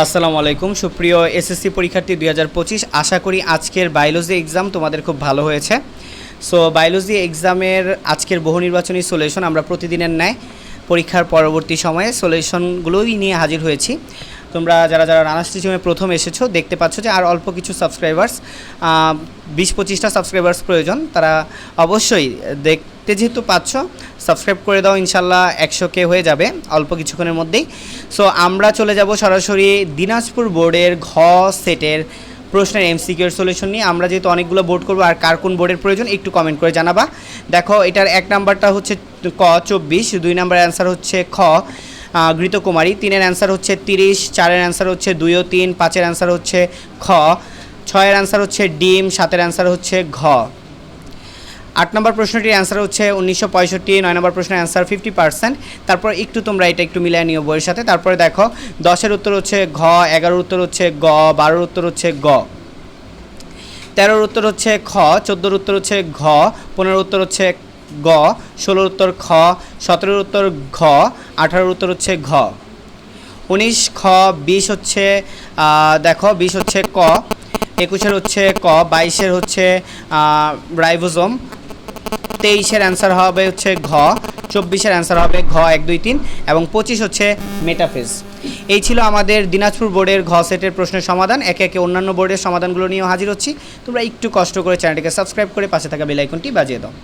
আসসালামু আলাইকুম সুপ্রিয় এসএসসি পরীক্ষার্থী 2025 আশা করি আজকের বায়োলজি এক্সাম তোমাদের খুব ভালো হয়েছে। সো বায়োলজি এক্সামের আজকের বহু নির্বাচনী সলিউশন আমরা প্রতিদিনের ন্যায় পরীক্ষার পরবর্তী সময়ে সলিউশনগুলোই নিয়ে হাজির হয়েছি। তোমরা যারা রানার্স টিচিংয়ে প্রথম এসেছো দেখতে পাচ্ছ যে আর অল্প কিছু সাবস্ক্রাইবার্স 20-25টা সাবস্ক্রাইবার্স প্রয়োজন। তারা অবশ্যই দেখতে যেহেতু পাচ্ছ সাবস্ক্রাইব করে দাও, ইনশাল্লাহ 100K হয়ে যাবে অল্প কিছুক্ষণের মধ্যেই। সো আমরা চলে যাব সরাসরি দিনাজপুর বোর্ডের ঘ সেটের প্রশ্নের এমসিকিউর সলিউশন নিয়ে। আমরা যেহেতু অনেকগুলো বোর্ড করবো আর কার কোন বোর্ডের প্রয়োজন একটু কমেন্ট করে জানাবা। দেখো এটার 1 নাম্বারটা হচ্ছে ক 24, 2 নাম্বারের অ্যান্সার হচ্ছে খ ঘৃতকুমারী, 3-এর অ্যান্সার হচ্ছে 30, 4-এর অ্যান্সার হচ্ছে 2 ও 3, 5-এর অ্যান্সার হচ্ছে খ, 6-এর অ্যান্সার হচ্ছে ডিম, 7-এর অ্যান্সার হচ্ছে ঘ। 8 নম্বর প্রশ্নটির অ্যান্সার হচ্ছে 1965, 9 নম্বর প্রশ্নের অ্যান্সার 50%। তারপর একটু তোমরা এটা একটু মিলিয়ে নিও বইয়ের সাথে। তারপরে দেখো 10-এর উত্তর হচ্ছে ঘ, 11-এর উত্তর হচ্ছে গ, 12-এর উত্তর হচ্ছে গ, 13-এর উত্তর হচ্ছে খ, 14-এর উত্তর হচ্ছে ঘ, 15-এর উত্তর হচ্ছে গ, 16-এর উত্তর খ, 17-এর উত্তর ঘ, 18-এর উত্তর হচ্ছে ঘ, 19 খ, 20 হচ্ছে দেখো 20 হচ্ছে ক, 21-এর হচ্ছে ক, 22-এর হচ্ছে রাইবোজোম, 23-এর অ্যান্সার হবে হচ্ছে ঘ, 24-এর অ্যান্সার হবে ঘ 1, 2, 3 এবং 25 হচ্ছে মেটাফেজ। এই ছিল আমাদের দিনাজপুর বোর্ডের ঘ সেটের প্রশ্নের সমাধান। একে একে অন্যান্য বোর্ডের সমাধানগুলো নিয়েও হাজির হচ্ছি। তোমরা একটু কষ্ট করে চ্যানেলটিকে সাবস্ক্রাইব করে পাশে থাকা বেল আইকনটি বাজিয়ে দাও।